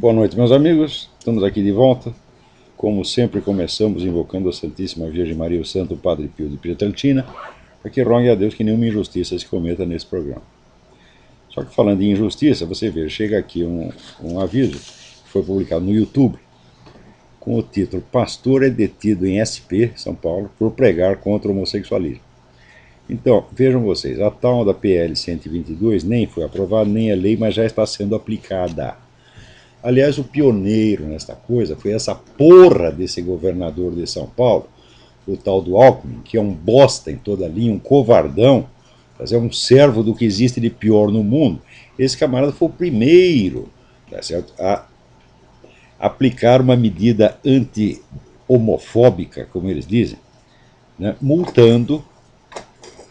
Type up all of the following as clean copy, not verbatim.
Boa noite, meus amigos. Estamos aqui de volta. Como sempre, começamos invocando a Santíssima Virgem Maria, o Santo Padre Pio de Pietrelcina, para que rogue a Deus que nenhuma injustiça se cometa nesse programa. Só que falando em injustiça, você vê, chega aqui um aviso que foi publicado no YouTube com o título Pastor é detido em SP, São Paulo, por pregar contra o homossexualismo. Então, vejam vocês, a tal da PL 122 nem foi aprovada, nem é lei, mas já está sendo aplicada. Aliás, o pioneiro nesta coisa foi essa porra desse governador de São Paulo, o tal do Alckmin, que é um bosta em toda a linha, um covardão, é um servo do que existe de pior no mundo. Esse camarada foi o primeiro, tá certo, a aplicar uma medida anti-homofóbica, como eles dizem, né, multando,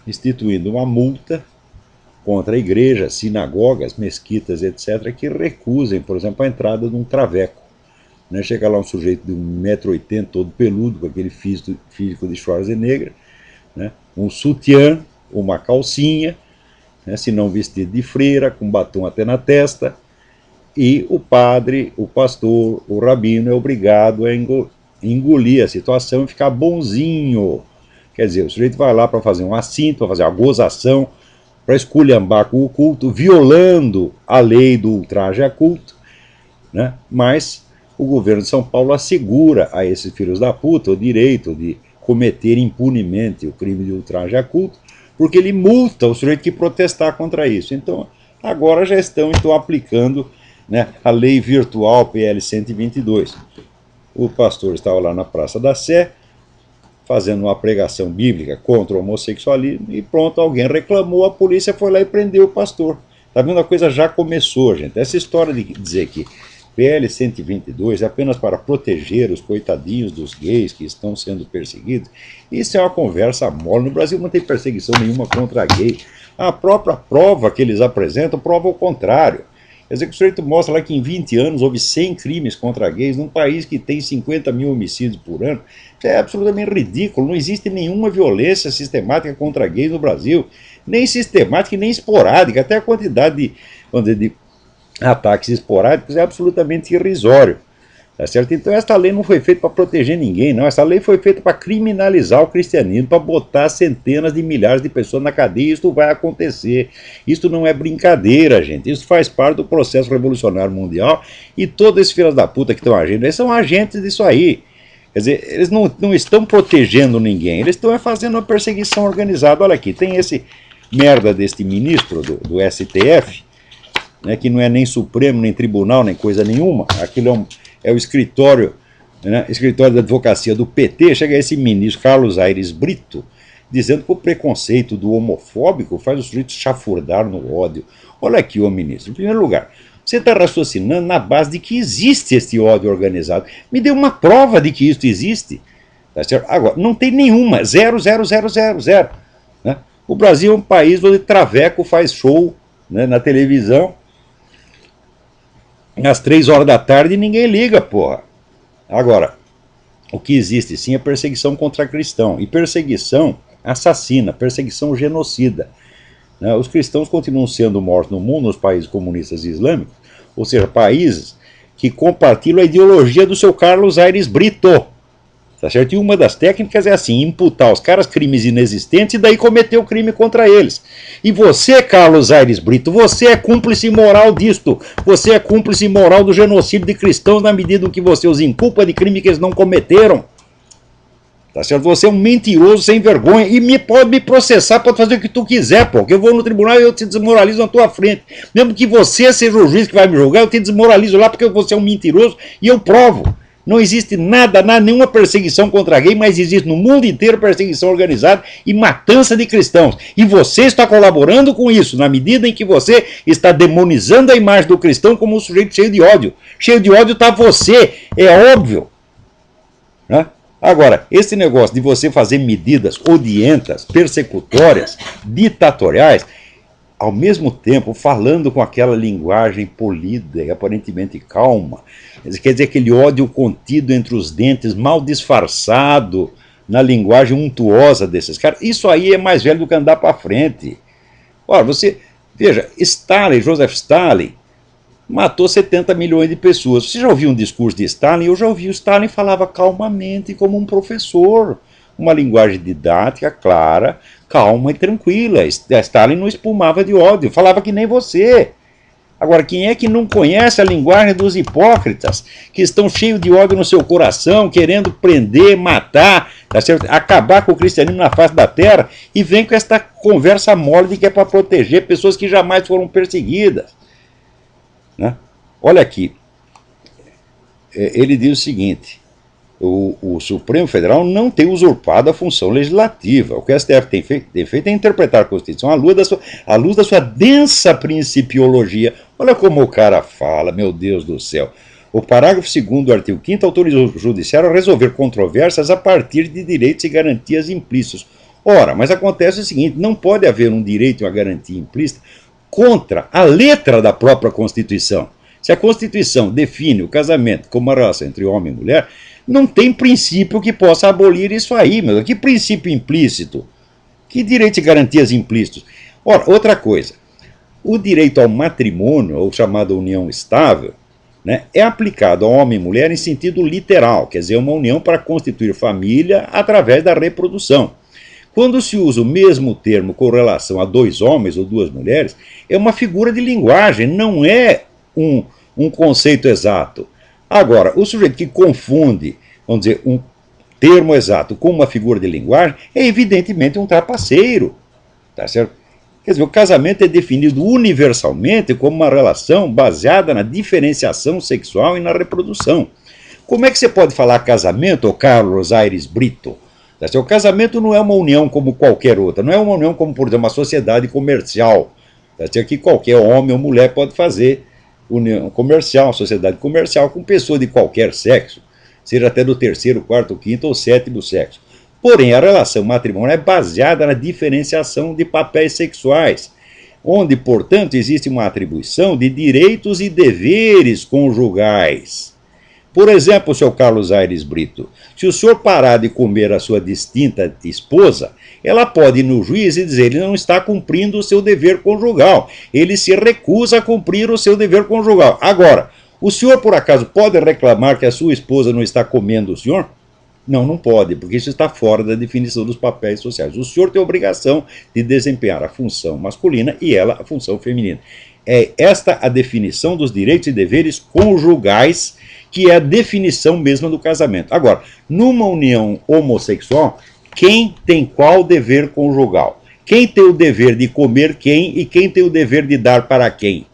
instituindo uma multa contra igrejas, sinagogas, mesquitas, etc., que recusem, por exemplo, a entrada de um traveco. Né? Chega lá um sujeito de 1,80 m, todo peludo, com aquele físico de Schwarzenegger, né? Um sutiã, uma calcinha, né? Se não vestido de freira, com batom até na testa, e o padre, o pastor, o rabino é obrigado a engolir a situação e ficar bonzinho. Quer dizer, o sujeito vai lá para fazer um assinto, para fazer uma gozação, para esculhambar com o culto, violando a lei do ultraje a culto, né? Mas o governo de São Paulo assegura a esses filhos da puta o direito de cometer impunemente o crime de ultraje a culto, porque ele multa o sujeito que protestar contra isso. Então, agora já estão aplicando, né, a lei virtual PL 122. O pastor estava lá na Praça da Sé, fazendo uma pregação bíblica contra o homossexualismo, e pronto, alguém reclamou, a polícia foi lá e prendeu o pastor. Tá vendo? A coisa já começou, gente. Essa história de dizer que PL 122 é apenas para proteger os coitadinhos dos gays que estão sendo perseguidos, isso é uma conversa mole. No Brasil não tem perseguição nenhuma contra gay. A própria prova que eles apresentam prova o contrário. Quer dizer que o sujeito mostra lá que em 20 anos houve 100 crimes contra gays num país que tem 50 mil homicídios por ano. Isso é absolutamente ridículo. Não existe nenhuma violência sistemática contra gays no Brasil. Nem sistemática e nem esporádica. Até a quantidade de ataques esporádicos é absolutamente irrisório. Tá certo? Então esta lei não foi feita para proteger ninguém, não. Essa lei foi feita para criminalizar o cristianismo, para botar centenas de milhares de pessoas na cadeia. Isso vai acontecer. Isso não é brincadeira, gente. Isso faz parte do processo revolucionário mundial, e todos esses filhos da puta que estão agindo, eles são agentes disso aí. Quer dizer, eles não estão protegendo ninguém, eles estão fazendo uma perseguição organizada. Olha aqui, tem esse merda deste ministro do STF, né, que não é nem Supremo, nem Tribunal, nem coisa nenhuma. Aquilo é o escritório, né, escritório da advocacia do PT. Chega esse ministro Carlos Aires Brito dizendo que o preconceito do homofóbico faz os sujeitos chafurdar no ódio. Olha aqui, ô ministro, em primeiro lugar, você está raciocinando na base de que existe este ódio organizado. Me dê uma prova de que isso existe. Tá certo? Agora, não tem nenhuma, zero, zero, zero, zero, zero. Né? O Brasil é um país onde traveco faz show, né, na televisão, às 3 horas da tarde, e ninguém liga, porra. Agora, o que existe sim é perseguição contra cristão, e perseguição assassina, perseguição genocida. Né? Os cristãos continuam sendo mortos no mundo, nos países comunistas e islâmicos, ou seja, países que compartilham a ideologia do seu Carlos Aires Brito. Tá certo? E uma das técnicas é assim, imputar aos caras crimes inexistentes e daí cometer o crime contra eles. E você, Carlos Aires Brito, você é cúmplice moral disto. Você é cúmplice moral do genocídio de cristãos na medida em que você os inculpa de crime que eles não cometeram. Tá certo? Você é um mentiroso sem vergonha e pode me processar, pode fazer o que tu quiser, pô. Que eu vou no tribunal e eu te desmoralizo na tua frente. Mesmo que você seja o juiz que vai me julgar, eu te desmoralizo lá porque você é um mentiroso e eu provo. Não existe nada, nenhuma perseguição contra gay, mas existe no mundo inteiro perseguição organizada e matança de cristãos. E você está colaborando com isso, na medida em que você está demonizando a imagem do cristão como um sujeito cheio de ódio. Cheio de ódio está você, é óbvio. Né? Agora, esse negócio de você fazer medidas odientas, persecutórias, ditatoriais, ao mesmo tempo falando com aquela linguagem polida e aparentemente calma, quer dizer, aquele ódio contido entre os dentes, mal disfarçado na linguagem untuosa desses caras, isso aí é mais velho do que andar para frente. Ora, você, veja, Stalin, Joseph Stalin, matou 70 milhões de pessoas. Você já ouviu um discurso de Stalin? Eu já ouvi. O Stalin falava calmamente, como um professor. Uma linguagem didática, clara, calma e tranquila. Stalin não espumava de ódio, falava que nem você. Agora, quem é que não conhece a linguagem dos hipócritas, que estão cheios de ódio no seu coração, querendo prender, matar, tá certo? Acabar com o cristianismo na face da terra, e vem com esta conversa mole de que é para proteger pessoas que jamais foram perseguidas, né? Olha aqui, ele diz o seguinte: o Supremo Federal não tem usurpado a função legislativa. O que o STF tem feito é interpretar a Constituição à luz da sua densa principiologia. Olha como o cara fala, meu Deus do céu. O parágrafo 2º do artigo 5º autoriza o Judiciário a resolver controvérsias a partir de direitos e garantias implícitos. Ora, mas acontece o seguinte: não pode haver um direito e uma garantia implícita contra a letra da própria Constituição. Se a Constituição define o casamento como uma relação entre homem e mulher, não tem princípio que possa abolir isso aí, meu. Que princípio implícito? Que direitos e garantias implícitos? Ora, outra coisa, o direito ao matrimônio, ou chamada união estável, né, é aplicado a homem e mulher em sentido literal, quer dizer, uma união para constituir família através da reprodução. Quando se usa o mesmo termo com relação a dois homens ou duas mulheres, é uma figura de linguagem, não é um conceito exato. Agora, o sujeito que confunde, vamos dizer, um termo exato com uma figura de linguagem é evidentemente um trapaceiro, tá certo? Quer dizer, o casamento é definido universalmente como uma relação baseada na diferenciação sexual e na reprodução. Como é que você pode falar casamento, Carlos Aires Brito? Tá certo? O casamento não é uma união como qualquer outra, não é uma união como, por exemplo, uma sociedade comercial, tá certo? Que qualquer homem ou mulher pode fazer. União comercial, sociedade comercial com pessoas de qualquer sexo, seja até do terceiro, quarto, quinto ou sétimo sexo. Porém, a relação matrimonial é baseada na diferenciação de papéis sexuais, onde, portanto, existe uma atribuição de direitos e deveres conjugais. Por exemplo, seu Carlos Aires Brito, se o senhor parar de comer a sua distinta esposa, ela pode ir no juiz e dizer: ele não está cumprindo o seu dever conjugal, ele se recusa a cumprir o seu dever conjugal. Agora, o senhor por acaso pode reclamar que a sua esposa não está comendo o senhor? Não, não pode, porque isso está fora da definição dos papéis sociais. O senhor tem a obrigação de desempenhar a função masculina e ela a função feminina. É esta a definição dos direitos e deveres conjugais, que é a definição mesma do casamento. Agora, numa união homossexual, quem tem qual dever conjugal? Quem tem o dever de comer quem e quem tem o dever de dar para quem?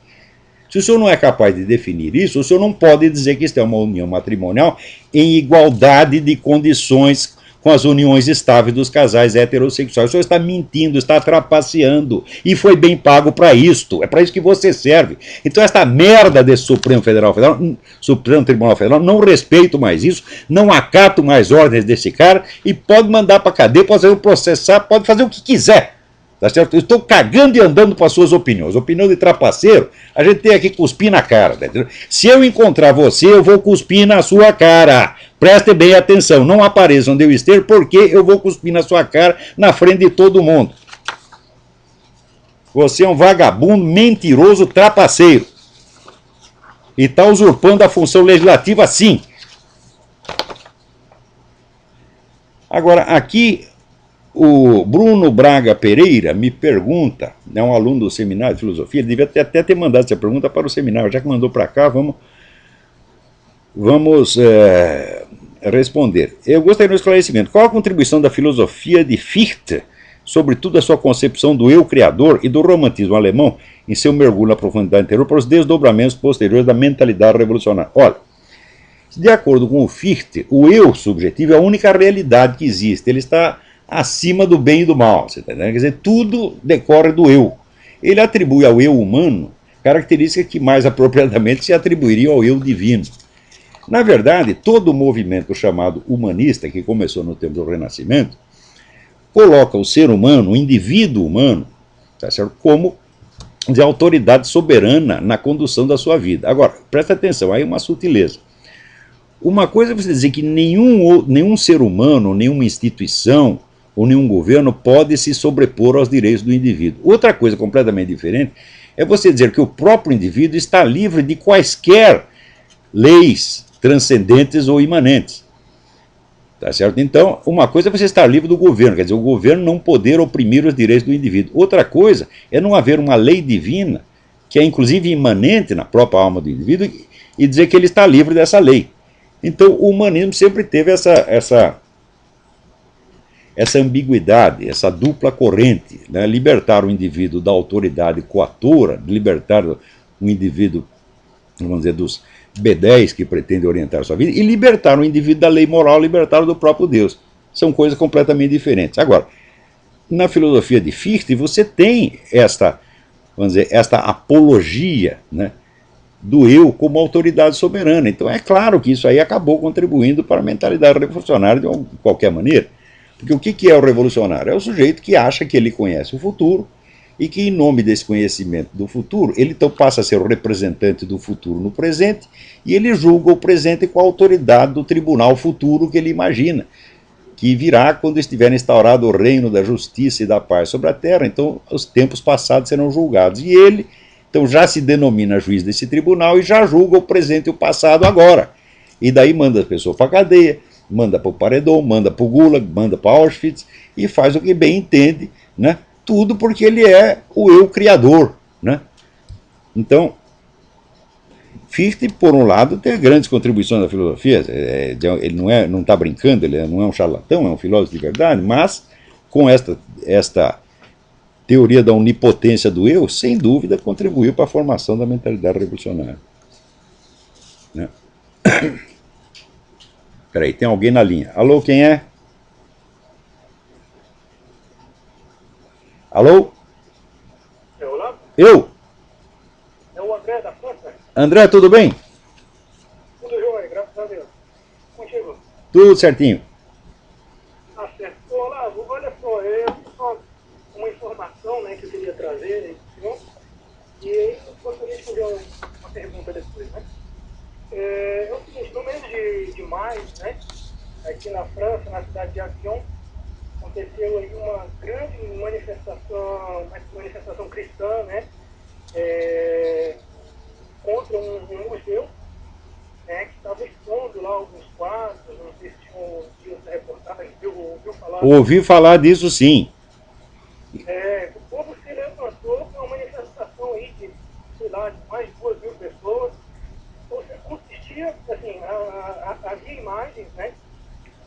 Se o senhor não é capaz de definir isso, o senhor não pode dizer que isso é uma união matrimonial em igualdade de condições com as uniões estáveis dos casais heterossexuais. O senhor está mentindo, está trapaceando, e foi bem pago para isto. É para isso que você serve. Então esta merda desse Supremo Tribunal Federal, não respeito mais isso, não acato mais ordens desse cara, e pode mandar para cadeia, pode fazer um processar, pode fazer o que quiser. Tá certo? Eu estou cagando e andando para as suas opiniões. Opinião de trapaceiro, a gente tem aqui que cuspir na cara. Tá entendendo? Se eu encontrar você, eu vou cuspir na sua cara. Preste bem atenção, não apareça onde eu esteja, porque eu vou cuspir na sua cara na frente de todo mundo. Você é um vagabundo, mentiroso, trapaceiro. E está usurpando a função legislativa, sim. Agora, aqui, o Bruno Braga Pereira me pergunta, é um aluno do seminário de filosofia, ele devia até ter mandado essa pergunta para o seminário, já que mandou para cá, vamos responder. Eu gostaria de um esclarecimento. Qual a contribuição da filosofia de Fichte, sobretudo a sua concepção do eu criador e do romantismo alemão, em seu mergulho na profundidade interior, para os desdobramentos posteriores da mentalidade revolucionária? Olha, de acordo com o Fichte, o eu subjetivo é a única realidade que existe. Ele está acima do bem e do mal. Você tá entendendo? Quer dizer, tudo decorre do eu. Ele atribui ao eu humano características que mais apropriadamente se atribuiriam ao eu divino. Na verdade, todo o movimento chamado humanista, que começou no tempo do Renascimento, coloca o ser humano, o indivíduo humano, tá certo, como de autoridade soberana na condução da sua vida. Agora, presta atenção, aí uma sutileza. Uma coisa é você dizer que nenhum ser humano, nenhuma instituição ou nenhum governo pode se sobrepor aos direitos do indivíduo. Outra coisa completamente diferente é você dizer que o próprio indivíduo está livre de quaisquer leis transcendentes ou imanentes. Tá certo? Então, uma coisa é você estar livre do governo, quer dizer, o governo não poder oprimir os direitos do indivíduo. Outra coisa é não haver uma lei divina, que é inclusive imanente na própria alma do indivíduo, e dizer que ele está livre dessa lei. Então, o humanismo sempre teve essa ambiguidade, essa dupla corrente, né? Libertar o indivíduo da autoridade coatora, libertar o indivíduo, vamos dizer, dos B10 que pretendem orientar a sua vida, e libertar o indivíduo da lei moral, libertar do próprio Deus. São coisas completamente diferentes. Agora, na filosofia de Fichte, você tem vamos dizer, esta apologia, né, do eu como autoridade soberana. Então é claro que isso aí acabou contribuindo para a mentalidade revolucionária de qualquer maneira. Porque o que é o revolucionário? É o sujeito que acha que ele conhece o futuro e que, em nome desse conhecimento do futuro, ele então passa a ser o representante do futuro no presente e ele julga o presente com a autoridade do tribunal futuro que ele imagina, que virá quando estiver instaurado o reino da justiça e da paz sobre a terra. Então os tempos passados serão julgados. E ele, então, já se denomina juiz desse tribunal e já julga o presente e o passado agora. E daí manda as pessoas para a cadeia, manda para o paredão, manda para o Gulag, manda para Auschwitz e faz o que bem entende, né? Tudo porque ele é o eu criador, né? Então, Fichte, por um lado, teve grandes contribuições da filosofia. Ele não está brincando, ele não é um charlatão, é um filósofo de verdade, mas com esta teoria da onipotência do eu, sem dúvida, contribuiu para a formação da mentalidade revolucionária. Né? Peraí, tem alguém na linha. Alô, quem é? Alô? É o Olavo? Eu? É o André da França? André, tudo bem? Tudo jóia, graças a Deus. Contigo? Tudo certinho. Tá certo. Ô, Olavo, olha só, só uma informação, né, que eu queria trazer, senhor, e aí eu gostaria de fazer uma pergunta depois, né? É o seguinte, no mês de maio, né, aqui na França, na cidade de Avion, aconteceu aí uma grande manifestação cristã, né, contra um museu, né, que estava expondo lá alguns quadros. Não sei se tinha essa reportagem, ouviu falar? Ouvi falar disso, sim. O povo se levantou com uma manifestação aí de, sei lá, de mais de 2.000 pessoas. Ou seja, consistia, assim, havia imagens, né,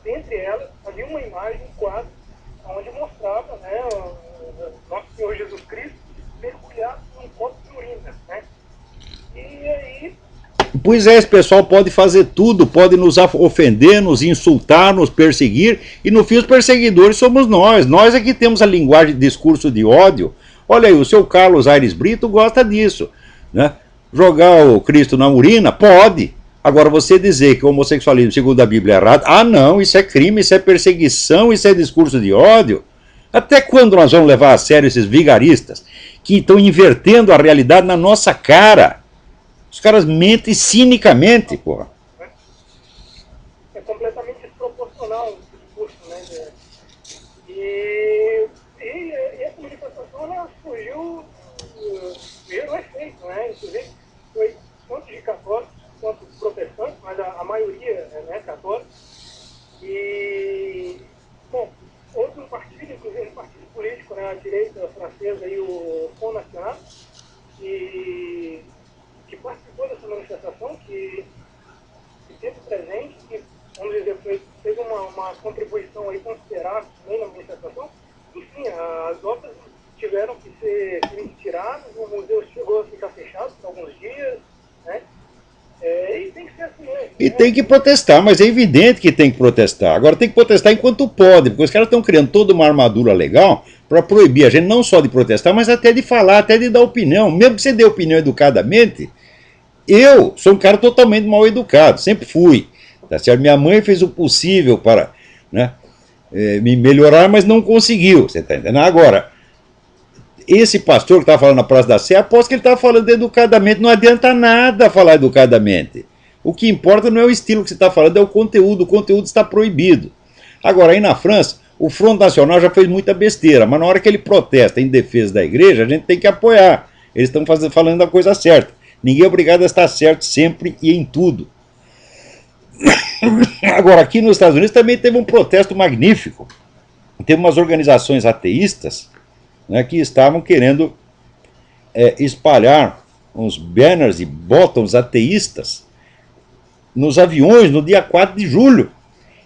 dentre elas havia uma imagem, um quadro, onde mostrava, né, nosso Senhor Jesus Cristo mergulhado num copo de urina, né? E aí... Pois é, esse pessoal pode fazer tudo, pode nos ofender, nos insultar, nos perseguir, e no fim os perseguidores somos nós. Nós é que temos a linguagem de discurso de ódio. Olha aí, o seu Carlos Aires Brito gosta disso, né? Jogar o Cristo na urina? Pode. Agora, você dizer que o homossexualismo, segundo a Bíblia, é errado, não, isso é crime, isso é perseguição, isso é discurso de ódio. Até quando nós vamos levar a sério esses vigaristas que estão invertendo a realidade na nossa cara? Os caras mentem cinicamente, porra. É completamente desproporcional o discurso, né? E essa manifestação, ela surgiu pelo efeito, né? Inclusive, foi tanto de católicos quanto protestantes, mas a maioria é católica. E, bom, houve um partido, inclusive um partido político, né, a direita francesa, aí, o Front National, que participou dessa manifestação, que teve presente, que, vamos dizer, teve uma contribuição aí considerável também na manifestação. Enfim, as obras tiveram que ser retiradas, o museu chegou a ficar fechado por alguns dias, né? E tem que ser assim mesmo. E tem que protestar, mas é evidente que tem que protestar. Agora tem que protestar enquanto pode, porque os caras estão criando toda uma armadura legal para proibir a gente não só de protestar, mas até de falar, até de dar opinião. Mesmo que você dê opinião educadamente, eu sou um cara totalmente mal educado, sempre fui. Tá certo? Minha mãe fez o possível para, né, me melhorar, mas não conseguiu. Você está entendendo? Agora, esse pastor que estava falando na Praça da Sé, aposto que ele estava falando educadamente. Não adianta nada falar educadamente. O que importa não é o estilo que você está falando, é o conteúdo. O conteúdo está proibido. Agora, aí na França, o Front National já fez muita besteira, mas na hora que ele protesta em defesa da igreja, a gente tem que apoiar. Eles estão falando a coisa certa. Ninguém é obrigado a estar certo sempre e em tudo. Agora, aqui nos Estados Unidos também teve um protesto magnífico. Teve umas organizações ateístas, né, que estavam querendo espalhar uns banners e botões ateístas nos aviões no dia 4 de julho.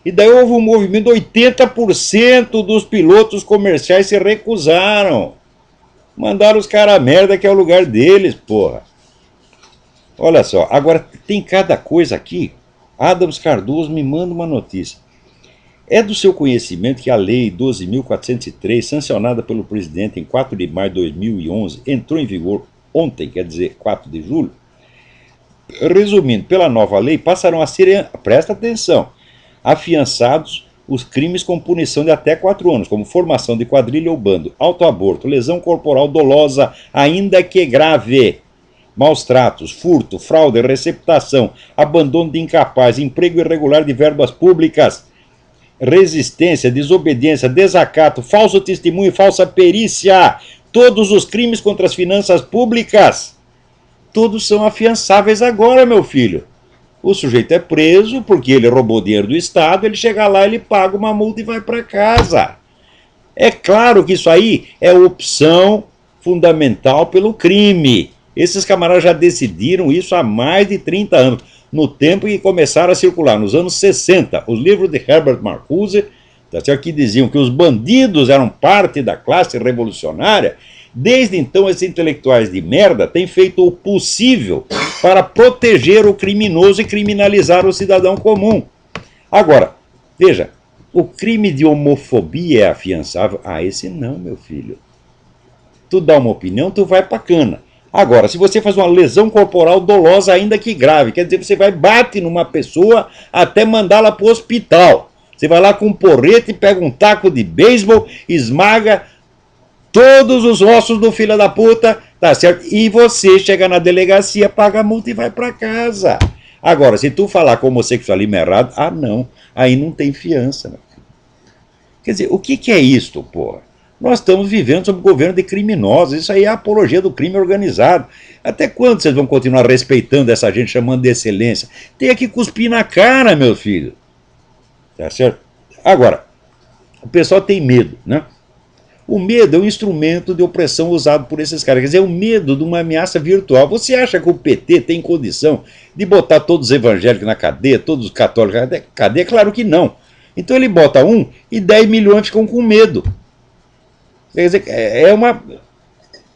E daí houve um movimento, 80% dos pilotos comerciais se recusaram. Mandaram os caras a merda, que é o lugar deles, porra. Olha só, agora tem cada coisa aqui. Adams Cardoso me manda uma notícia. É do seu conhecimento que a Lei 12.403, sancionada pelo presidente em 4 de maio de 2011, entrou em vigor ontem, quer dizer, 4 de julho? Resumindo, pela nova lei, passarão a ser, presta atenção, afiançados os crimes com punição de até 4 anos, como formação de quadrilha ou bando, autoaborto, lesão corporal dolosa, ainda que grave, maus tratos, furto, fraude, receptação, abandono de incapaz, emprego irregular de verbas públicas, resistência, desobediência, desacato, falso testemunho e falsa perícia. Todos os crimes contra as finanças públicas, todos são afiançáveis agora, meu filho. O sujeito é preso porque ele roubou dinheiro do Estado, ele chega lá, ele paga uma multa e vai para casa. É claro que isso aí é opção fundamental pelo crime. Esses camaradas já decidiram isso há mais de 30 anos, no tempo em que começaram a circular, nos anos 60, os livros de Herbert Marcuse, que diziam que os bandidos eram parte da classe revolucionária. Desde então, esses intelectuais de merda têm feito o possível para proteger o criminoso e criminalizar o cidadão comum. Agora, veja, o crime de homofobia é afiançável? Ah, esse não, meu filho. Tu dá uma opinião, tu vai pra cana. Agora, se você faz uma lesão corporal dolosa, ainda que grave, quer dizer, você vai bate numa pessoa até mandá-la para o hospital. Você vai lá com um porrete, pega um taco de beisebol, esmaga todos os ossos do filho da puta, tá certo? E você chega na delegacia, paga a multa e vai para casa. Agora, se tu falar que o homossexualismo é errado, ah não, aí não tem fiança. Né? Quer dizer, o que é isto, porra? Nós estamos vivendo sob o governo de criminosos. Isso aí é a apologia do crime organizado. Até quando vocês vão continuar respeitando essa gente, chamando de excelência? Tem que cuspir na cara, meu filho. Tá certo? Agora, o pessoal tem medo, né? O medo é um instrumento de opressão usado por esses caras. Quer dizer, é o medo de uma ameaça virtual. Você acha que o PT tem condição de botar todos os evangélicos na cadeia, todos os católicos na cadeia? Claro que não. Então ele bota 1 e 10 milhões ficam com medo. Quer dizer,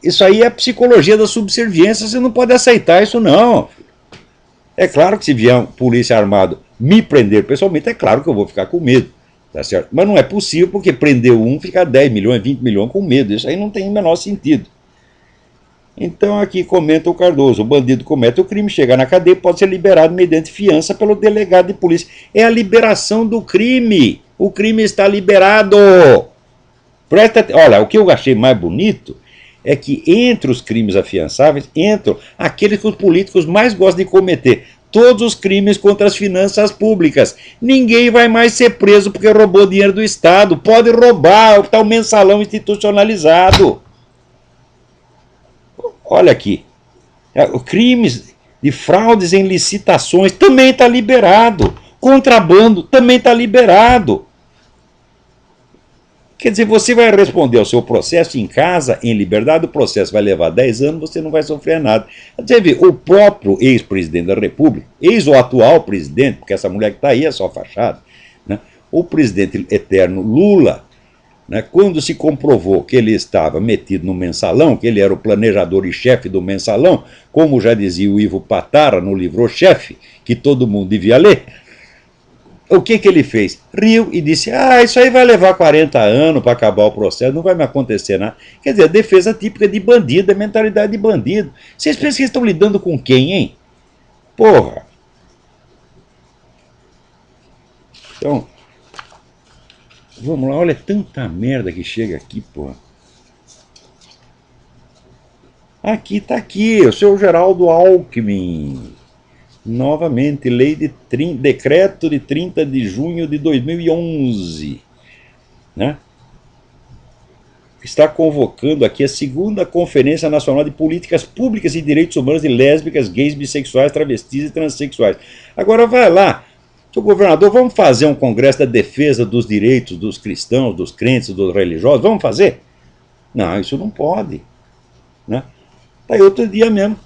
isso aí é a psicologia da subserviência, você não pode aceitar isso não. É claro que se vier um polícia armado me prender pessoalmente, é claro que eu vou ficar com medo, tá certo? Mas não é possível, porque prender um fica 10 milhões, 20 milhões com medo, isso aí não tem o menor sentido. Então aqui comenta o Cardoso, o bandido comete o crime, chega na cadeia, pode ser liberado mediante fiança pelo delegado de polícia. É a liberação do crime, o crime está liberado. Olha, o que eu achei mais bonito é que entre os crimes afiançáveis entram aqueles que os políticos mais gostam de cometer. Todos os crimes contra as finanças públicas. Ninguém vai mais ser preso porque roubou dinheiro do Estado. Pode roubar, está o mensalão institucionalizado. Olha aqui. Crimes de fraudes em licitações também está liberado. Contrabando também está liberado. Quer dizer, você vai responder ao seu processo em casa, em liberdade, o processo vai levar 10 anos, você não vai sofrer nada. Você vê, o próprio ex-presidente da República, ex ou atual presidente, porque essa mulher que está aí é só fachada, né? O presidente eterno Lula, né, quando se comprovou que ele estava metido no mensalão, que ele era o planejador e chefe do mensalão, como já dizia o Ivo Patara no livro O Chefe, que todo mundo devia ler, o que ele fez? Riu e disse, isso aí vai levar 40 anos para acabar o processo, não vai me acontecer nada. Quer dizer, a defesa típica de bandido, a mentalidade de bandido. Vocês pensam que estão lidando com quem, hein? Porra! Então, vamos lá, olha tanta merda que chega aqui, porra. Aqui, tá aqui, o seu Geraldo Alckmin. Novamente, decreto de 30 de junho de 2011. Né? está convocando aqui a segunda Conferência Nacional de Políticas Públicas e Direitos Humanos de Lésbicas, Gays, Bissexuais, Travestis e Transsexuais. Agora vai lá, seu governador, vamos fazer um congresso da defesa dos direitos dos cristãos, dos crentes, dos religiosos, vamos fazer? Não, isso não pode. Né? Aí outro dia mesmo,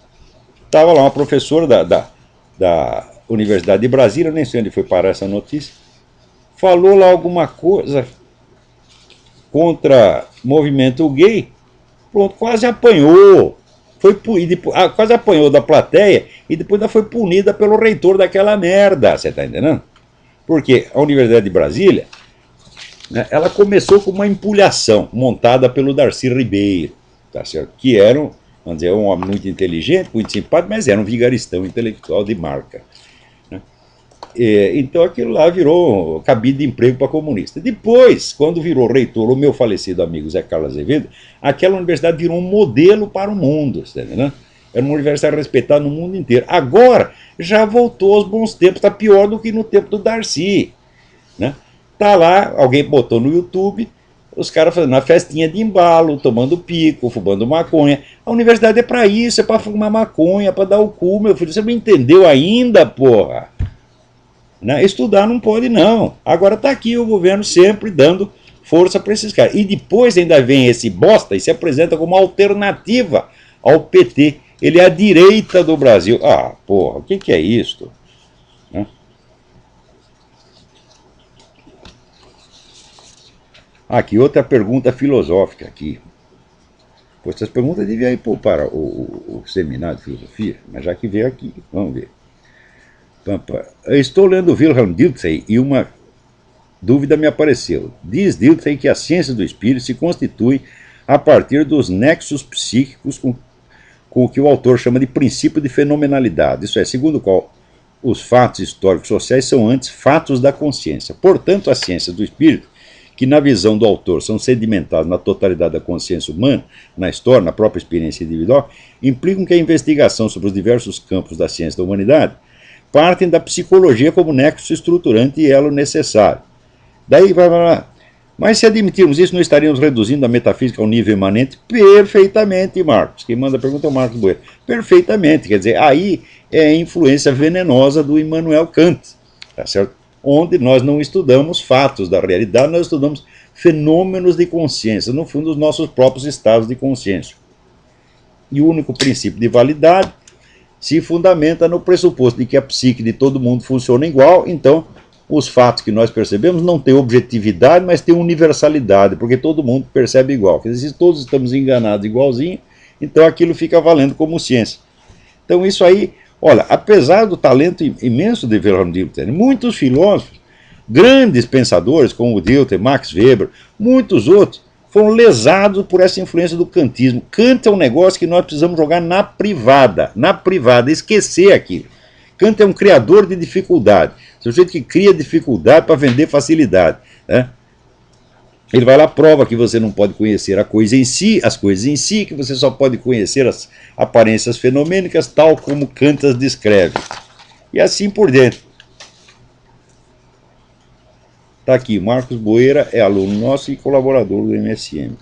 estava lá uma professora da Universidade de Brasília, nem sei onde foi parar essa notícia, falou lá alguma coisa contra movimento gay, pronto, quase apanhou. Quase apanhou da plateia e depois ainda foi punida pelo reitor daquela merda, você está entendendo? Porque a Universidade de Brasília, né, ela começou com uma empulhação montada pelo Darcy Ribeiro, tá certo? Que era vamos dizer, um homem muito inteligente, muito simpático, mas era um vigaristão intelectual de marca. Então aquilo lá virou cabide de emprego para comunista. Depois, quando virou reitor o meu falecido amigo Zé Carlos Azevedo, aquela universidade virou um modelo para o mundo, né? Era uma universidade respeitada no mundo inteiro. Agora já voltou aos bons tempos, está pior do que no tempo do Darcy, né? Tá lá, alguém botou no YouTube, os caras fazendo uma festinha de embalo, tomando pico, fumando maconha. A universidade é para isso, é para fumar maconha, para dar o cu, meu filho. Você não entendeu ainda, porra? Né? Estudar não pode, não. Agora está aqui o governo sempre dando força para esses caras. E depois ainda vem esse bosta e se apresenta como alternativa ao PT. Ele é a direita do Brasil. Ah, porra, o que é isso? Né? Aqui, outra pergunta filosófica aqui. Pô, essas perguntas deviam ir para o seminário de filosofia, mas já que veio aqui, vamos ver. Eu estou lendo Wilhelm Dilthey e uma dúvida me apareceu. Diz Dilthey que a ciência do espírito se constitui a partir dos nexos psíquicos com o que o autor chama de princípio de fenomenalidade, isso é, segundo o qual os fatos históricos sociais são antes fatos da consciência. Portanto, a ciência do espírito, que na visão do autor são sedimentados na totalidade da consciência humana, na história, na própria experiência individual, implicam que a investigação sobre os diversos campos da ciência da humanidade partem da psicologia como nexo estruturante e elo necessário. Daí vai lá. Mas se admitirmos isso, não estaríamos reduzindo a metafísica ao nível imanente? Perfeitamente, Marcos. Quem manda a pergunta é o Marcos Boeira. Perfeitamente. Quer dizer, aí é a influência venenosa do Immanuel Kant, tá certo? Onde nós não estudamos fatos da realidade, nós estudamos fenômenos de consciência, no fundo, os nossos próprios estados de consciência. E o único princípio de validade se fundamenta no pressuposto de que a psique de todo mundo funciona igual, então os fatos que nós percebemos não têm objetividade, mas têm universalidade, porque todo mundo percebe igual. Quer dizer, se todos estamos enganados igualzinho, então aquilo fica valendo como ciência. Então isso aí, olha, apesar do talento imenso de Wilhelm Dilthey, muitos filósofos, grandes pensadores como o Dilthey, Max Weber, muitos outros, foram lesados por essa influência do kantismo. Kant é um negócio que nós precisamos jogar na privada, esquecer aquilo. Kant é um criador de dificuldade, sujeito que cria dificuldade para vender facilidade. Né? Ele vai lá, prova que você não pode conhecer a coisa em si, as coisas em si, que você só pode conhecer as aparências fenomênicas, tal como Kant as descreve. E assim por dentro. Está aqui, Marcos Boeira é aluno nosso e colaborador do MSM.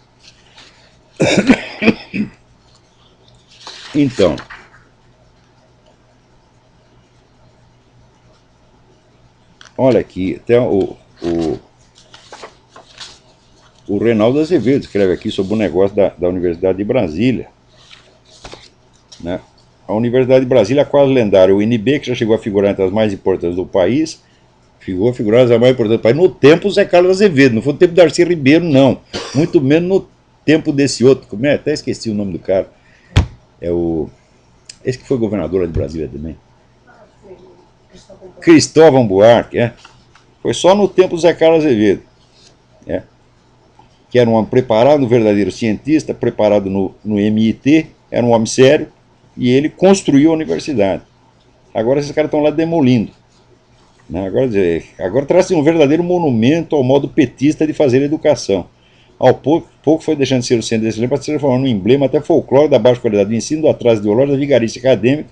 Então, olha aqui, até o Reinaldo Azevedo escreve aqui sobre o negócio da Universidade de Brasília. Né? A Universidade de Brasília, a quase lendária UNB, que já chegou a figurar entre as mais importantes do país, figurar as mais importantes do país, no tempo Zé Carlos Azevedo, não foi no tempo do Darcy Ribeiro, não. Muito menos no tempo desse outro, como é? Até esqueci o nome do cara. Esse que foi governador lá de Brasília também. Cristóvão Buarque, Foi só no tempo do Zé Carlos Azevedo. Que era um homem preparado, um verdadeiro cientista, preparado no MIT, era um homem sério, e ele construiu a universidade. Agora esses caras estão lá demolindo. Agora traz-se um verdadeiro monumento ao modo petista de fazer educação. Ao pouco foi deixando de ser o centro desse lema para se transformar num emblema até folclore da baixa qualidade do ensino, do atraso ideológico, da vigarice acadêmica.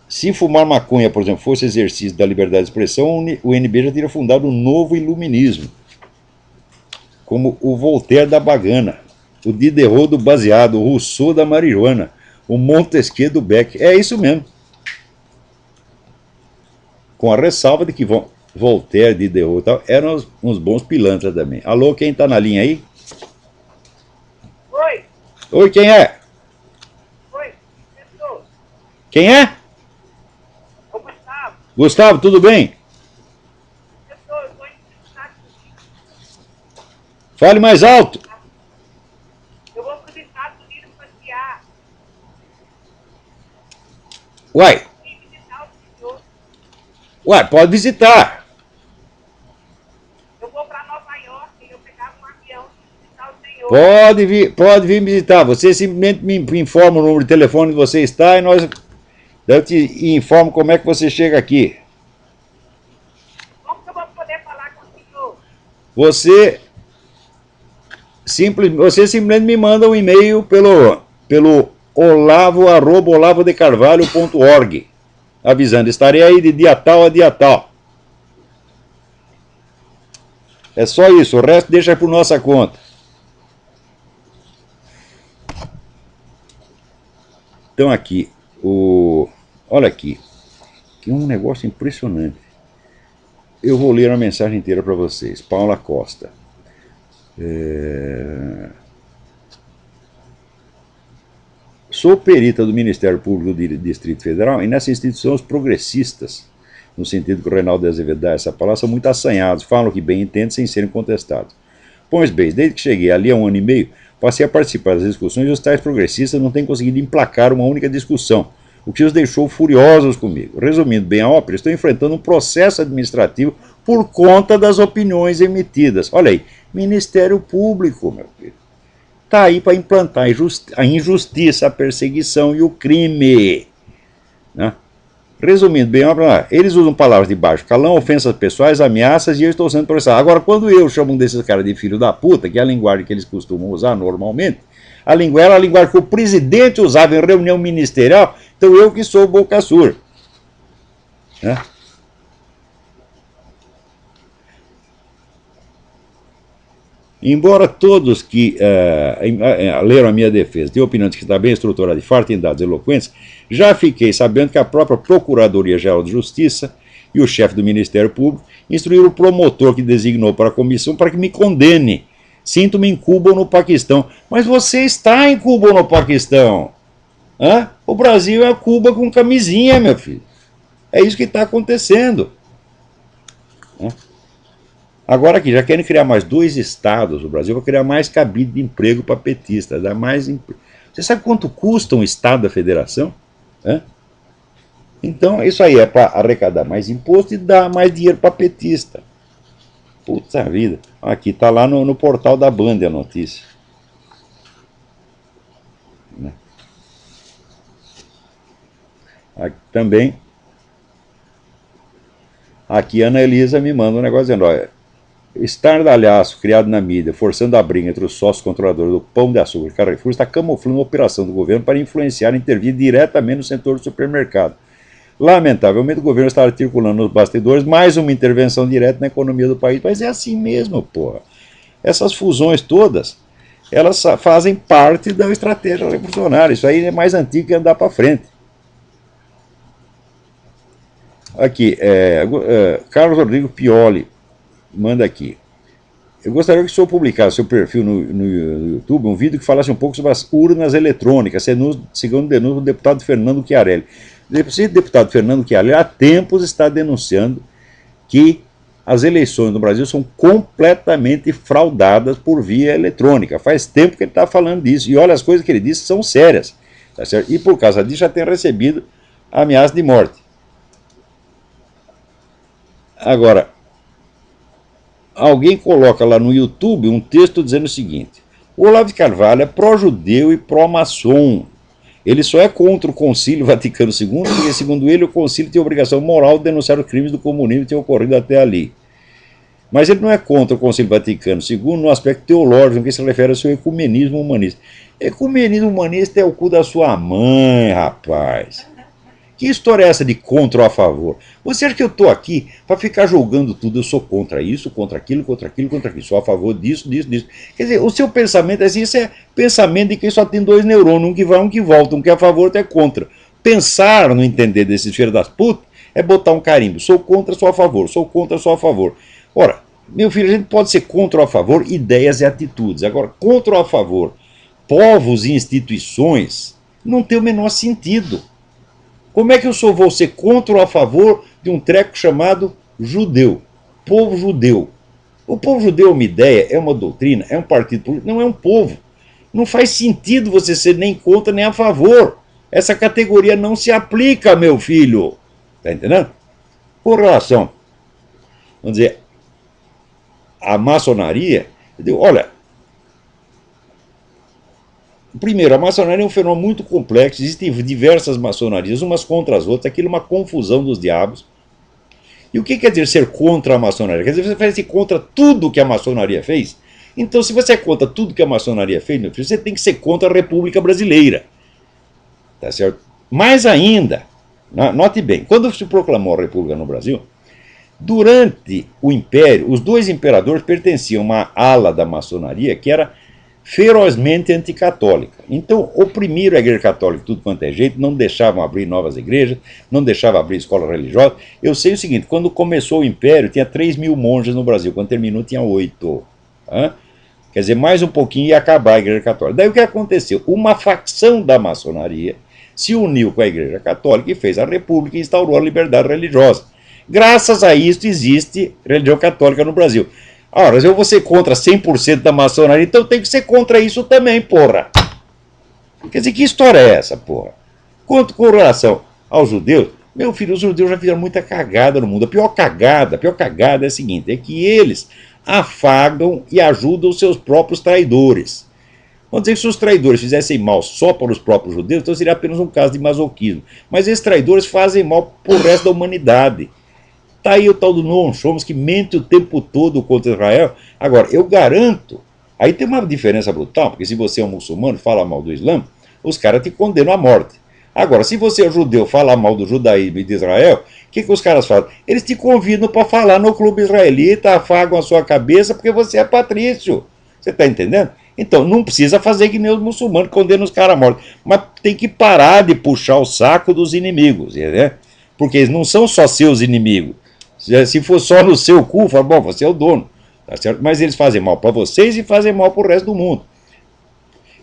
Se fumar maconha, por exemplo, fosse exercício da liberdade de expressão, o UNB já teria fundado um novo iluminismo. como o Voltaire da bagana, o Diderot do baseado, o Rousseau da marihuana, o Montesquieu do Beck. É isso mesmo. Com a ressalva de que Voltaire, Diderot e tal eram uns bons pilantras também. Alô, quem tá na linha aí? Oi, Oi, quem é? oi, pessoal. Quem é? Ô, Gustavo, Gustavo, tudo bem? pessoal, eu tô indo para os Estados Unidos. Fale mais alto. Eu vou para os Estados Unidos passear Uai, e visitar o senhor. uai, pode visitar. Eu vou para Nova York e eu pegava um avião e visitar o senhor. Pode vir visitar. Você simplesmente me informa o número de telefone que você está e eu te informo como é que você chega aqui. Como que eu vou poder falar com o senhor? Você simplesmente me manda um e-mail pelo olavo@olavodecarvalho.org, avisando, estarei aí de dia tal a dia tal. É só isso, o resto deixa por nossa conta. Então aqui, olha aqui, que um negócio impressionante. Eu vou ler a mensagem inteira para vocês. Paula Costa. Sou perita do Ministério Público do Distrito Federal e nessa instituição os progressistas, no sentido que o Reinaldo Azevedo dá essa palavra, são muito assanhados, falam o que bem entendem sem serem contestados. Pois bem, desde que cheguei ali há 1 ano e meio, passei a participar das discussões e os tais progressistas não têm conseguido emplacar uma única discussão, o que os deixou furiosos comigo. Resumindo bem a ópera, estou enfrentando um processo administrativo por conta das opiniões emitidas. Olha aí, Ministério Público, meu filho. Está aí para implantar a injustiça, a perseguição e o crime. Né? Resumindo bem, eles usam palavras de baixo calão, ofensas pessoais, ameaças e eu estou sendo processado. Agora, quando eu chamo um desses caras de filho da puta, que é a linguagem que eles costumam usar normalmente, a linguagem era a linguagem que o presidente usava em reunião ministerial, então eu que sou o boca surda. Né? Embora todos que leram a minha defesa tenham opinião de que está bem estruturada e farta em dados eloquentes, já fiquei sabendo que a própria Procuradoria-Geral de Justiça e o chefe do Ministério Público instruíram o promotor que designou para a comissão para que me condene. Sinto-me em Cuba ou no Paquistão. Mas você está em Cuba ou no Paquistão? Hã? O Brasil é Cuba com camisinha, meu filho. É isso que está acontecendo. Hã? Agora aqui, já querem criar mais 2 estados no Brasil, vai criar mais cabide de emprego para petistas, dar mais emprego. Você sabe quanto custa um estado da federação? Hã? Então, isso aí é para arrecadar mais imposto e dar mais dinheiro para petista. Puta vida. Aqui, está lá no portal da Band a notícia. Aqui, também, aqui a Ana Elisa me manda um negócio dizendo, olha, estardalhaço criado na mídia, forçando a briga entre os sócios controladores do Pão de Açúcar e Carrefour, está camuflando uma operação do governo para influenciar e intervir diretamente no setor do supermercado. Lamentavelmente, o governo está articulando nos bastidores mais uma intervenção direta na economia do país. Mas é assim mesmo, porra. Essas fusões todas, elas fazem parte da estratégia revolucionária. Isso aí é mais antigo que andar para frente. Aqui, Carlos Rodrigo Pioli manda aqui. Eu gostaria que o senhor publicasse seu perfil no YouTube um vídeo que falasse um pouco sobre as urnas eletrônicas, segundo denúncia do deputado Fernando Chiarelli. O deputado Fernando Chiarelli há tempos está denunciando que as eleições no Brasil são completamente fraudadas por via eletrônica. Faz tempo que ele está falando disso. E olha, as coisas que ele disse são sérias. Tá certo? E por causa disso já tem recebido ameaça de morte. Agora, alguém coloca lá no YouTube um texto dizendo o seguinte: o Olavo de Carvalho é pró-judeu e pró-maçom. Ele só é contra o Concílio Vaticano II, porque, segundo ele, o Concílio tem a obrigação moral de denunciar os crimes do comunismo que tinham ocorrido até ali. Mas ele não é contra o Concílio Vaticano II no aspecto teológico, que se refere ao seu ecumenismo humanista. Ecumenismo humanista é o cu da sua mãe, rapaz. Que história é essa de contra ou a favor? Você acha que eu estou aqui para ficar julgando tudo? Eu sou contra isso, contra aquilo, contra aquilo, contra aquilo. Sou a favor disso, disso, disso. Quer dizer, o seu pensamento é assim, isso é pensamento de quem só tem dois neurônios, um que vai, um que volta, um que é a favor, outro é contra. Pensar no entender desses filhos das putas é botar um carimbo. Sou contra, sou a favor. Sou contra, sou a favor. Ora, meu filho, a gente pode ser contra ou a favor ideias e atitudes. Agora, contra ou a favor povos e instituições não tem o menor sentido. Como é que eu vou ser contra ou a favor de um treco chamado judeu? Povo judeu. O povo judeu é uma ideia, é uma doutrina, é um partido político, não é um povo. Não faz sentido você ser nem contra nem a favor. Essa categoria não se aplica, meu filho. Está entendendo? Com relação, vamos dizer, à maçonaria, eu digo, olha, primeiro, a maçonaria é um fenômeno muito complexo, existem diversas maçonarias, umas contra as outras, aquilo é uma confusão dos diabos. E o que quer dizer ser contra a maçonaria? Quer dizer, você faz contra tudo que a maçonaria fez? Então, se você é contra tudo que a maçonaria fez, meu filho, você tem que ser contra a República Brasileira. Tá certo? Mais ainda, note bem, quando se proclamou a República no Brasil, durante o Império, os dois imperadores pertenciam a uma ala da maçonaria que era ferozmente anticatólica. Então, oprimiram a igreja católica de tudo quanto é jeito, não deixavam abrir novas igrejas, não deixavam abrir escola religiosa. Eu sei o seguinte, quando começou o Império, tinha 3.000 monges no Brasil, quando terminou tinha 8. Quer dizer, mais um pouquinho ia acabar a igreja católica. Daí o que aconteceu? Uma facção da maçonaria se uniu com a igreja católica e fez a república e instaurou a liberdade religiosa. Graças a isso existe religião católica no Brasil. Ora, eu vou ser contra 100% da maçonaria, então eu tenho que ser contra isso também, porra. Quer dizer, que história é essa, porra? Quanto com relação aos judeus, meu filho, os judeus já fizeram muita cagada no mundo. A pior cagada é a seguinte, é que eles afagam e ajudam os seus próprios traidores. Vamos dizer que se os traidores fizessem mal só para os próprios judeus, então seria apenas um caso de masoquismo. Mas esses traidores fazem mal para o resto da humanidade. Está aí o tal do Noam Chomsky que mente o tempo todo contra Israel. Agora, eu garanto, aí tem uma diferença brutal, porque se você é um muçulmano e fala mal do Islã, os caras te condenam à morte. Agora, se você é judeu e fala mal do judaísmo e de Israel, o que os caras fazem? Eles te convidam para falar no clube israelita, afagam a sua cabeça porque você é patrício. Você está entendendo? Então, não precisa fazer que nem os muçulmanos condenam os caras à morte. Mas tem que parar de puxar o saco dos inimigos, né? Porque eles não são só seus inimigos. Se for só no seu cu, fala, bom, você é o dono, tá certo? Mas eles fazem mal para vocês e fazem mal para o resto do mundo.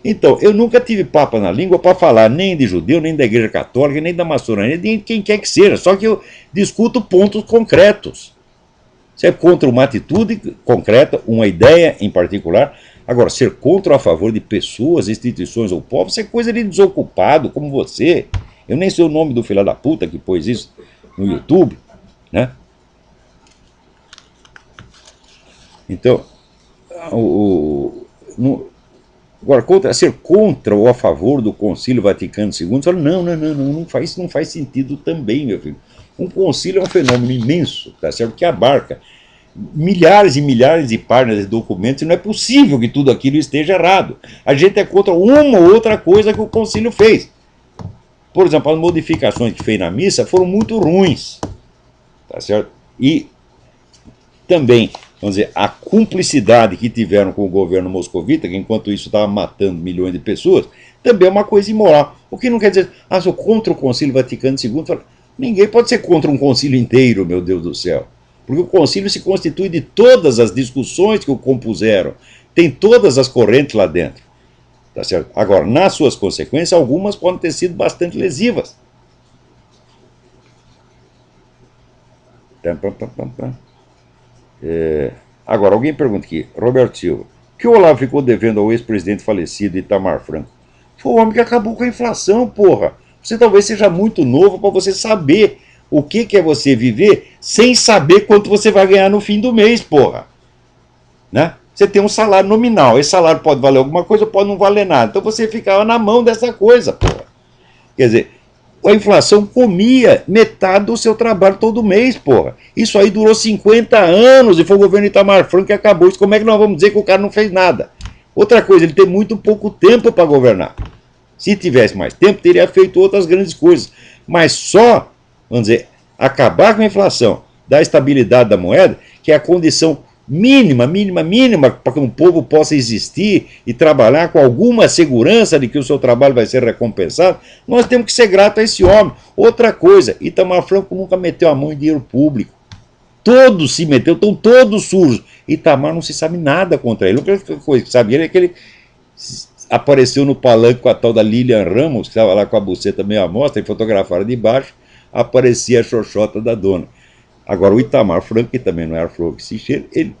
Então, eu nunca tive papo na língua para falar nem de judeu, nem da igreja católica, nem da maçonaria, nem de quem quer que seja, só que eu discuto pontos concretos. Você é contra uma atitude concreta, uma ideia em particular. Agora, ser contra ou a favor de pessoas, instituições ou povos, isso é coisa de desocupado como você. Eu nem sei o nome do filho da puta que pôs isso no YouTube, né? Então, agora, ser contra ou a favor do Concílio Vaticano II, fala, não faz sentido também, meu filho. Um concílio é um fenômeno imenso, tá certo? Que abarca milhares e milhares de páginas de documentos e não é possível que tudo aquilo esteja errado. A gente é contra uma ou outra coisa que o concílio fez. Por exemplo, as modificações que fez na missa foram muito ruins, tá certo? E também, vamos dizer, a cumplicidade que tiveram com o governo moscovita, que enquanto isso estava matando milhões de pessoas, também é uma coisa imoral. O que não quer dizer, sou contra o Concílio Vaticano II. Ninguém pode ser contra um concílio inteiro, meu Deus do céu. Porque o concílio se constitui de todas as discussões que o compuseram. Tem todas as correntes lá dentro. Tá certo? Agora, nas suas consequências, algumas podem ter sido bastante lesivas. Agora, alguém pergunta aqui, Roberto Silva, o que o Olavo ficou devendo ao ex-presidente falecido Itamar Franco? Foi o homem que acabou com a inflação, porra. Você talvez seja muito novo para você saber o que é você viver sem saber quanto você vai ganhar no fim do mês, porra. Né? Você tem um salário nominal, esse salário pode valer alguma coisa, pode não valer nada. Então você ficava na mão dessa coisa, porra. Quer dizer, a inflação comia metade do seu trabalho todo mês, porra. Isso aí durou 50 anos e foi o governo Itamar Franco que acabou isso. Como é que nós vamos dizer que o cara não fez nada? Outra coisa, ele tem muito pouco tempo para governar. Se tivesse mais tempo, teria feito outras grandes coisas. mas só, vamos dizer, acabar com a inflação, dar estabilidade da moeda, que é a condição mínima, para que um povo possa existir e trabalhar com alguma segurança de que o seu trabalho vai ser recompensado, nós temos que ser gratos a esse homem. Outra coisa, Itamar Franco nunca meteu a mão em dinheiro público. Todos se meteu, estão todos sujos. Itamar não se sabe nada contra ele. A única coisa que sabe ele é que ele apareceu no palanque com a tal da Lilian Ramos, que estava lá com a buceta meio à mostra, e fotografaram de baixo, aparecia a xoxota da dona. Agora, o Itamar Franco, que também não era flor que se cheira, ele,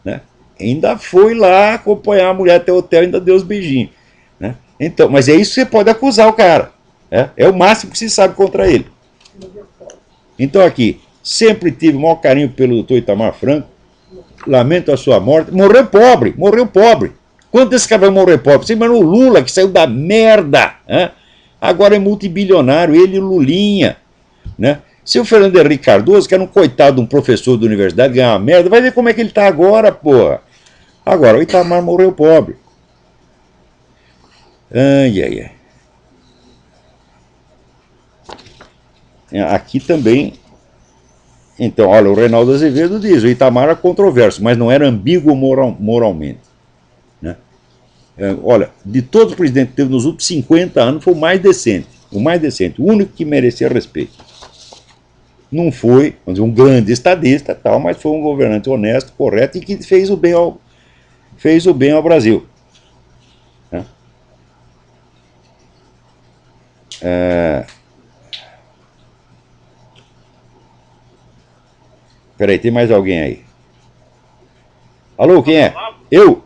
né, ainda foi lá acompanhar a mulher até o hotel e ainda deu os beijinhos. Né? Então, mas é isso que você pode acusar o cara. É o máximo que se sabe contra ele. Então, aqui, sempre tive o maior carinho pelo doutor Itamar Franco, lamento a sua morte. Morreu pobre. Quanto desse cara vai morrer pobre? Você imagina o Lula, que saiu da merda, né? Agora é multibilionário, ele e o Lulinha, né? Se o Fernando Henrique Cardoso, que era um coitado de um professor da universidade, ganhar uma merda, vai ver como é que ele está agora, porra. Agora, o Itamar morreu pobre. Ai. Aqui também. Então, olha, o Reinaldo Azevedo diz, o Itamar era controverso, mas não era ambíguo moralmente. Né? Olha, de todos os presidentes que teve nos últimos 50 anos, foi o mais decente. O único que merecia respeito. Não foi, vamos dizer, um grande estadista, tal, mas foi um governante honesto, correto e que fez o bem ao Brasil. Né? Peraí, tem mais alguém aí? Alô, quem é? Eu?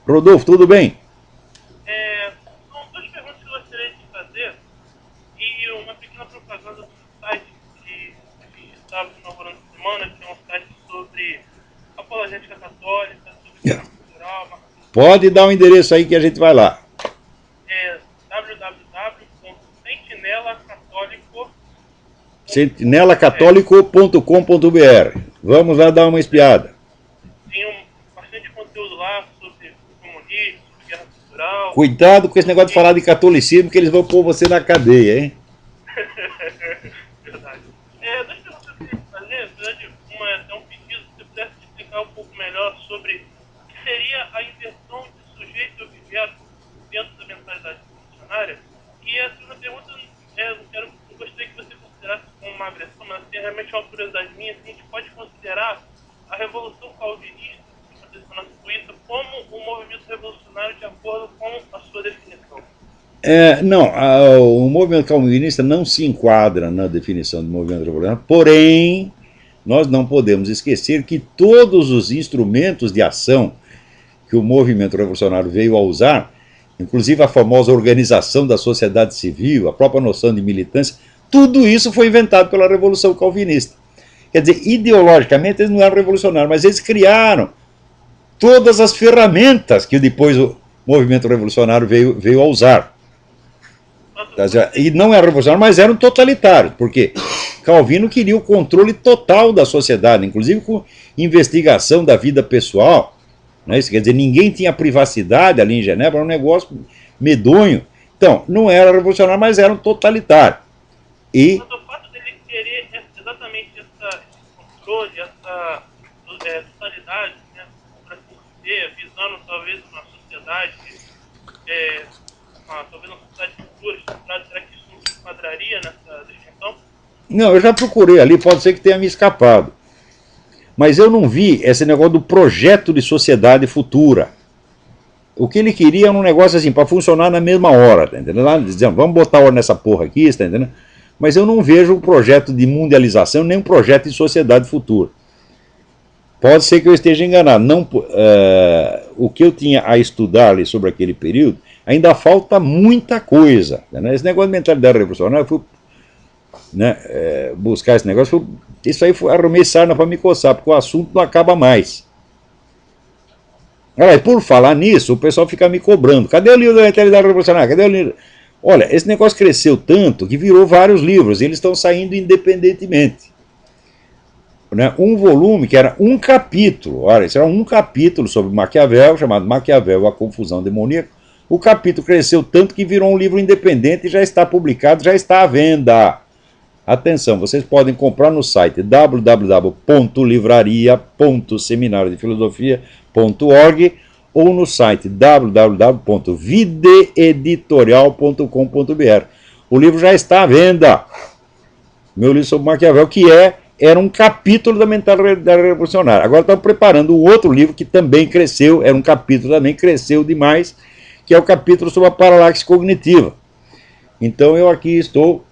Rodolfo, tudo bem? São duas perguntas que eu gostaria de fazer e uma pequena propaganda do site que estava inaugurando essa semana, que é um site sobre apologética católica, sobre cultural. Pode dar um endereço aí que a gente vai lá. É sentinelacatólico.com.br. Vamos lá dar uma espiada. Tem bastante conteúdo lá sobre comunismo, sobre guerra cultural. Cuidado com esse negócio de falar de catolicismo, que eles vão pôr você na cadeia, hein? Verdade. Duas perguntas que eu queria fazer, na verdade, uma é até um pedido, se você pudesse explicar um pouco melhor sobre o que seria a inversão de sujeito e objeto dentro da mentalidade revolucionária. E a segunda pergunta, eu gostaria que você considerasse como uma agressão, mas assim, realmente é uma curiosidade minha, se a gente pode considerar a Revolução Calvinista que aconteceu na Suíça como um movimento revolucionário de acordo com a sua definição. Não, o movimento calvinista não se enquadra na definição de movimento revolucionário, porém, nós não podemos esquecer que todos os instrumentos de ação que o movimento revolucionário veio a usar, inclusive a famosa organização da sociedade civil, a própria noção de militância, tudo isso foi inventado pela Revolução Calvinista. Quer dizer, ideologicamente eles não eram revolucionários, mas eles criaram todas as ferramentas que depois o movimento revolucionário veio a usar. E não eram revolucionários, mas eram totalitários, porque Calvino queria o controle total da sociedade, inclusive com investigação da vida pessoal. Né? Isso quer dizer, ninguém tinha privacidade ali em Genebra, era um negócio medonho. Então, não era revolucionário, mas eram totalitários. Mas o fato dele querer exatamente esse controle, essa totalidade, né, para se dizer, visando talvez uma sociedade, talvez uma sociedade futura, será que isso não se enquadraria nessa definição? Não, eu já procurei ali, pode ser que tenha me escapado. Mas eu não vi esse negócio do projeto de sociedade futura. O que ele queria era um negócio assim, para funcionar na mesma hora, tá entendendo? Lá dizendo, vamos botar ordem nessa porra aqui, tá entendendo? Mas eu não vejo um projeto de mundialização, nem um projeto de sociedade futura. Pode ser que eu esteja enganado. Não, o que eu tinha a estudar ali sobre aquele período, ainda falta muita coisa. Né? Esse negócio de mentalidade revolucionária, eu fui buscar esse negócio, isso aí foi arrumei sarna para me coçar, porque o assunto não acaba mais. Olha, por falar nisso, o pessoal fica me cobrando. Cadê o livro da mentalidade revolucionária? Cadê o livro? Olha, esse negócio cresceu tanto que virou vários livros, e eles estão saindo independentemente. Né? Um volume que era um capítulo, olha, isso era um capítulo sobre Maquiavel, chamado Maquiavel, a Confusão Demoníaca, O capítulo cresceu tanto que virou um livro independente e já está publicado, já está à venda. Atenção, vocês podem comprar no site www.livraria.seminariodefilosofia.org ou no site www.videeditorial.com.br. O livro já está à venda. Meu livro sobre Maquiavel, que era um capítulo da mentalidade revolucionária. Agora estamos preparando um outro livro que também cresceu, era um capítulo também, cresceu demais, que é o capítulo sobre a paralaxe cognitiva. Então eu aqui estou,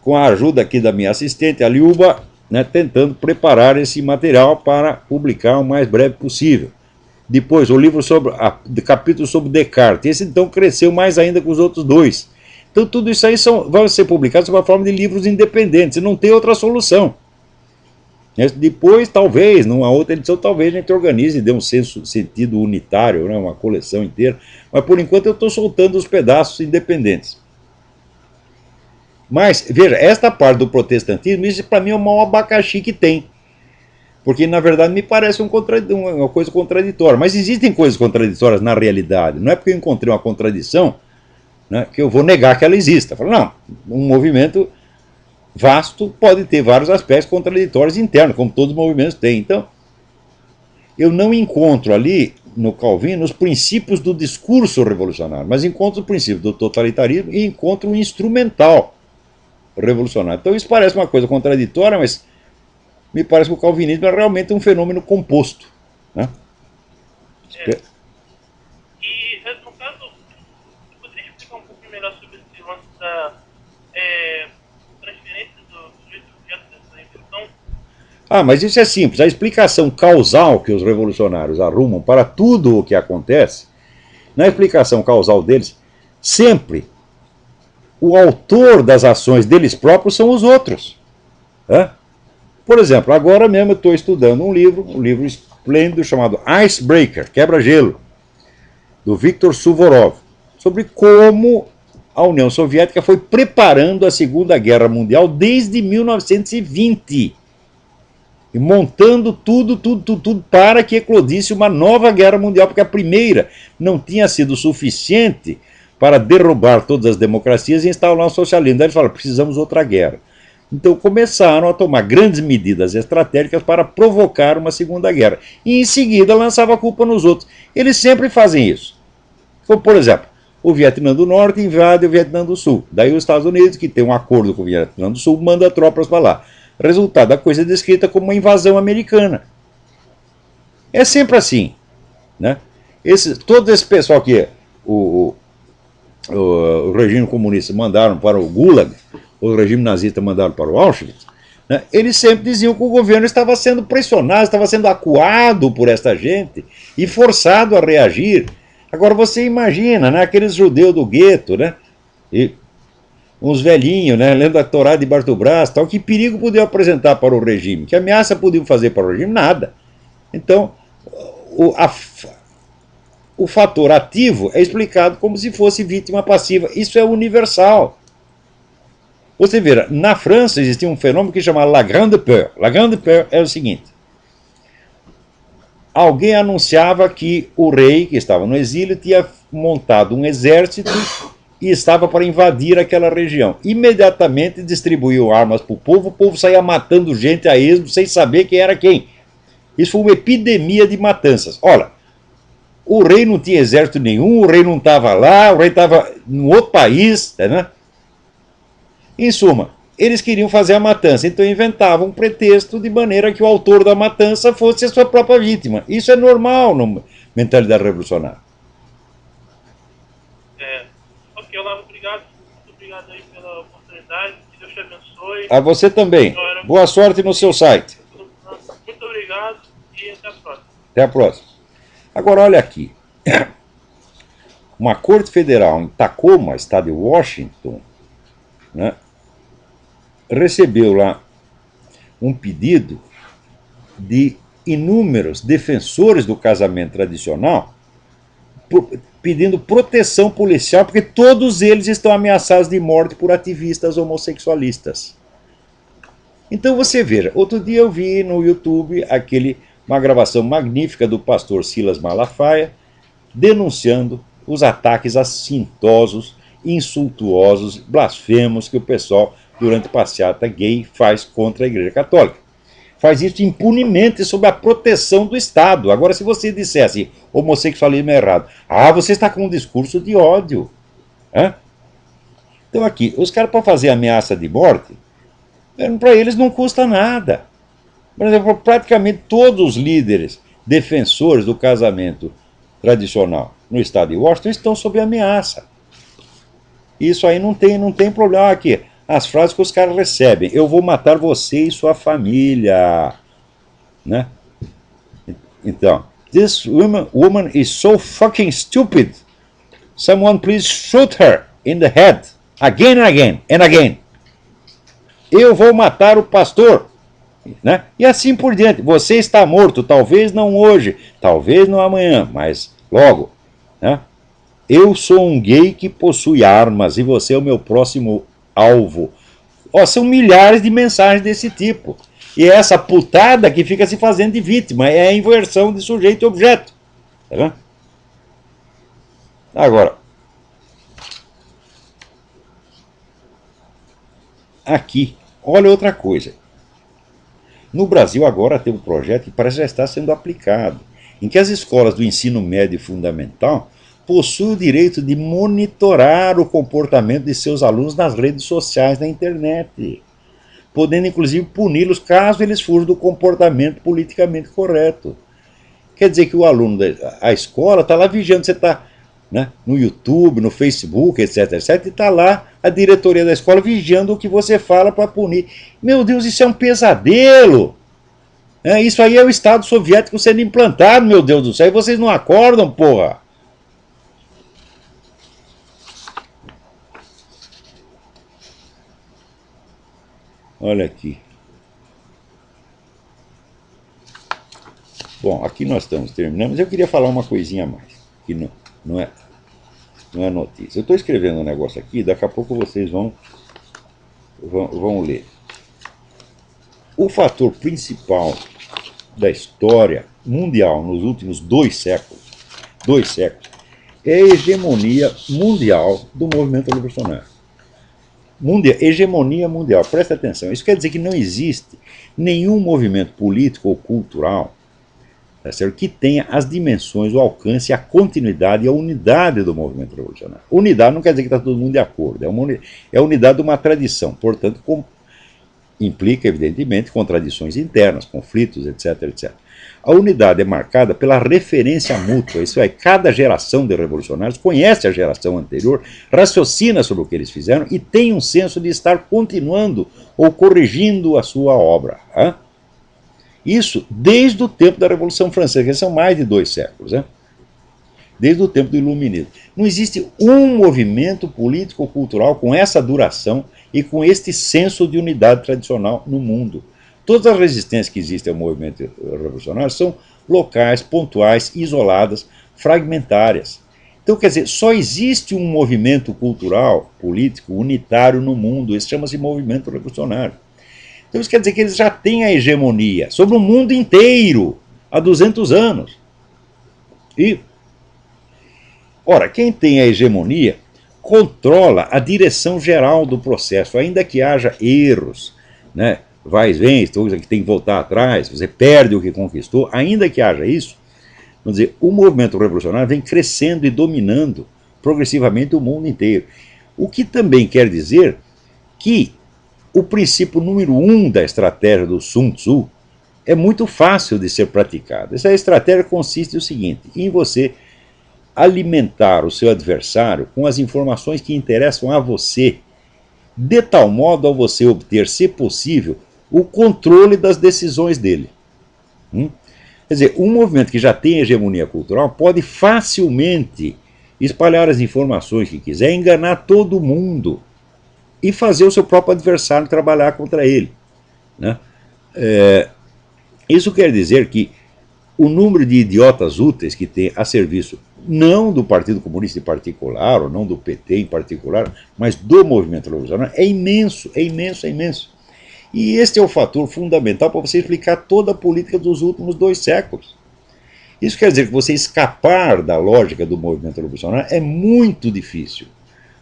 com a ajuda aqui da minha assistente, a Liuba, né, tentando preparar esse material para publicar o mais breve possível. Depois, o livro sobre capítulo sobre Descartes. Esse então cresceu mais ainda que os outros dois. Então tudo isso aí vai ser publicado sob a forma de livros independentes, não tem outra solução. Depois, talvez, numa outra edição, talvez a gente organize e dê um sentido unitário, né, uma coleção inteira. Mas por enquanto eu estou soltando os pedaços independentes. Mas, veja, esta parte do protestantismo, isso para mim é o maior abacaxi que tem. Porque, na verdade, me parece uma coisa contraditória. Mas existem coisas contraditórias na realidade. Não é porque eu encontrei uma contradição, né, que eu vou negar que ela exista. Falo, não, um movimento vasto pode ter vários aspectos contraditórios internos, como todos os movimentos têm. Então, eu não encontro ali, no Calvino, os princípios do discurso revolucionário, mas encontro os princípios do totalitarismo e encontro o instrumental revolucionário. Então, isso parece uma coisa contraditória, mas me parece que o calvinismo é realmente um fenômeno composto, né? E, no caso, você poderia explicar um pouco melhor sobre esse lance da transferência do sujeito objeto dessa inversão? Mas isso é simples. A explicação causal que os revolucionários arrumam para tudo o que acontece, na explicação causal deles, sempre o autor das ações deles próprios são os outros. Né? Por exemplo, agora mesmo eu estou estudando um livro esplêndido chamado Icebreaker, Quebra-Gelo, do Viktor Suvorov, sobre como a União Soviética foi preparando a Segunda Guerra Mundial desde 1920, e montando tudo para que eclodisse uma nova guerra mundial, porque a primeira não tinha sido suficiente para derrubar todas as democracias e instaurar o socialismo. Daí eles falaram, precisamos de outra guerra. Então começaram a tomar grandes medidas estratégicas para provocar uma segunda guerra. E em seguida lançava a culpa nos outros. Eles sempre fazem isso. Como, por exemplo, o Vietnã do Norte invade o Vietnã do Sul. Daí os Estados Unidos, que tem um acordo com o Vietnã do Sul, manda tropas para lá. Resultado, a coisa é descrita como uma invasão americana. É sempre assim. Né? Todo esse pessoal que o regime comunista mandaram para o Gulag, o regime nazista mandaram para o Auschwitz, né, eles sempre diziam que o governo estava sendo pressionado, estava sendo acuado por esta gente e forçado a reagir. Agora você imagina, né, aqueles judeus do gueto, né, e uns velhinhos, né, lendo a Torá debaixo do braço, tal, que perigo podiam apresentar para o regime? Que ameaça podiam fazer para o regime? Nada. Então, o fator ativo é explicado como se fosse vítima passiva. Isso é universal. Você vê, na França existia um fenômeno que se chama La Grande Peur. La Grande Peur é o seguinte: alguém anunciava que o rei, que estava no exílio, tinha montado um exército e estava para invadir aquela região. Imediatamente distribuiu armas para o povo saía matando gente a esmo sem saber quem era quem. Isso foi uma epidemia de matanças. Olha, o rei não tinha exército nenhum, o rei não estava lá, o rei estava em outro país, né? Em suma, eles queriam fazer a matança, então inventavam um pretexto de maneira que o autor da matança fosse a sua própria vítima. Isso é normal na mentalidade revolucionária. Ok, Olavo, obrigado. Muito obrigado aí pela oportunidade. Que Deus te abençoe. A você também. Boa sorte no seu site. Muito obrigado e até a próxima. Até a próxima. Agora, olha aqui. Uma corte federal em Tacoma, estado de Washington, né, recebeu lá um pedido de inúmeros defensores do casamento tradicional pedindo proteção policial, porque todos eles estão ameaçados de morte por ativistas homossexualistas. Então você veja, outro dia eu vi no YouTube uma gravação magnífica do pastor Silas Malafaia denunciando os ataques assintosos, insultuosos, blasfemos que o pessoal, durante passeata gay, faz contra a Igreja Católica. Faz isso impunemente sob a proteção do Estado. Agora, se você dissesse homossexualismo é errado, você está com um discurso de ódio. Hã? Então aqui, os caras para fazer ameaça de morte, para eles não custa nada. Por exemplo, praticamente todos os líderes defensores do casamento tradicional no estado de Washington estão sob ameaça. Isso aí não tem problema aqui. As frases que os caras recebem: eu vou matar você e sua família. Né? Então, this woman is so fucking stupid. Someone please shoot her in the head. Again and again and again. Eu vou matar o pastor. Né? E assim por diante. Você está morto, talvez não hoje, talvez não amanhã, mas logo. Né? Eu sou um gay que possui armas e você é o meu próximo alvo. São milhares de mensagens desse tipo. E é essa putada que fica se fazendo de vítima. É a inversão de sujeito e objeto. Tá vendo? Agora, aqui, olha outra coisa. No Brasil agora tem um projeto que parece já estar sendo aplicado, em que as escolas do ensino médio e fundamental possuem o direito de monitorar o comportamento de seus alunos nas redes sociais, na internet, podendo inclusive puni-los caso eles fujam do comportamento politicamente correto. Quer dizer que o aluno da escola está lá vigiando, você está, né, no YouTube, no Facebook, etc, etc, e está lá a diretoria da escola vigiando o que você fala para punir. Meu Deus, isso é um pesadelo! Isso aí é o Estado soviético sendo implantado, meu Deus do céu, e vocês não acordam, porra! Olha aqui. Bom, aqui nós estamos terminando, mas eu queria falar uma coisinha a mais, que não é notícia. Eu estou escrevendo um negócio aqui, daqui a pouco vocês vão ler. O fator principal da história mundial nos últimos 2 séculos, é a hegemonia mundial do movimento revolucionário. Hegemonia mundial, presta atenção. Isso quer dizer que não existe nenhum movimento político ou cultural, tá certo, que tenha as dimensões, o alcance, a continuidade e a unidade do movimento revolucionário. Unidade não quer dizer que está todo mundo de acordo, é a unidade de uma tradição, portanto, implica, evidentemente, contradições internas, conflitos, etc, etc. A unidade é marcada pela referência mútua, isso é, cada geração de revolucionários conhece a geração anterior, raciocina sobre o que eles fizeram e tem um senso de estar continuando ou corrigindo a sua obra. Isso desde o tempo da Revolução Francesa, que são mais de 2 séculos, desde o tempo do Iluminismo. Não existe um movimento político ou cultural com essa duração e com este senso de unidade tradicional no mundo. Todas as resistências que existem ao movimento revolucionário são locais, pontuais, isoladas, fragmentárias. Então, quer dizer, só existe um movimento cultural, político, unitário no mundo, esse chama-se movimento revolucionário. Então isso quer dizer que eles já têm a hegemonia sobre o mundo inteiro há 200 anos. Ora, quem tem a hegemonia controla a direção geral do processo, ainda que haja erros, né? Vai e vem, que tem que voltar atrás, você perde o que conquistou, ainda que haja isso, vamos dizer, o movimento revolucionário vem crescendo e dominando progressivamente o mundo inteiro. O que também quer dizer que o princípio número 1 da estratégia do Sun Tzu é muito fácil de ser praticado. Essa estratégia consiste no seguinte: em você alimentar o seu adversário com as informações que interessam a você, de tal modo a você obter, se possível, o controle das decisões dele. Quer dizer, um movimento que já tem hegemonia cultural pode facilmente espalhar as informações que quiser, enganar todo mundo e fazer o seu próprio adversário trabalhar contra ele. Né? Isso quer dizer que o número de idiotas úteis que tem a serviço não do Partido Comunista em particular, ou não do PT em particular, mas do movimento revolucionário, é imenso, é imenso, é imenso. E este é o fator fundamental para você explicar toda a política dos últimos 2 séculos. Isso quer dizer que você escapar da lógica do movimento revolucionário é muito difícil.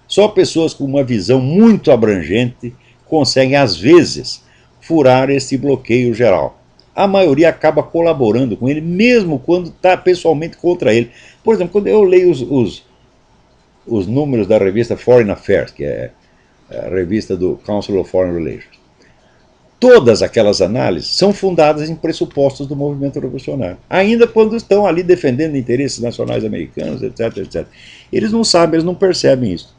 Só pessoas com uma visão muito abrangente conseguem, às vezes, furar esse bloqueio geral. A maioria acaba colaborando com ele, mesmo quando está pessoalmente contra ele. Por exemplo, quando eu leio os números da revista Foreign Affairs, que é a revista do Council of Foreign Relations, todas aquelas análises são fundadas em pressupostos do movimento revolucionário, ainda quando estão ali defendendo interesses nacionais americanos, etc, etc. Eles não sabem, eles não percebem isso.